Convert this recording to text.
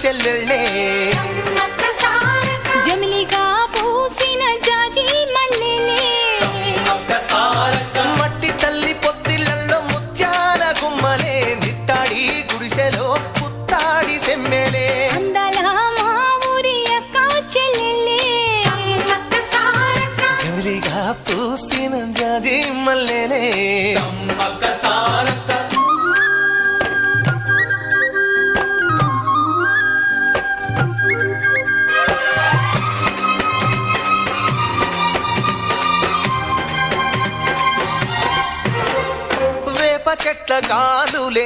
చెల్లెళ్ళే జమిలిగా పూసిన జాజి మల్లెలే మట్టి తల్లి పొత్తిళ్లలో ముత్యాల గుమ్మలే నిట్టాడి గుడిసెలో పుత్తాడి సెమ్మెలే అందాల మా ఊరి అక్క చెల్లెలే జమిలిగా పూసిన జాజి మల్లెలే చెట్ల కాలులే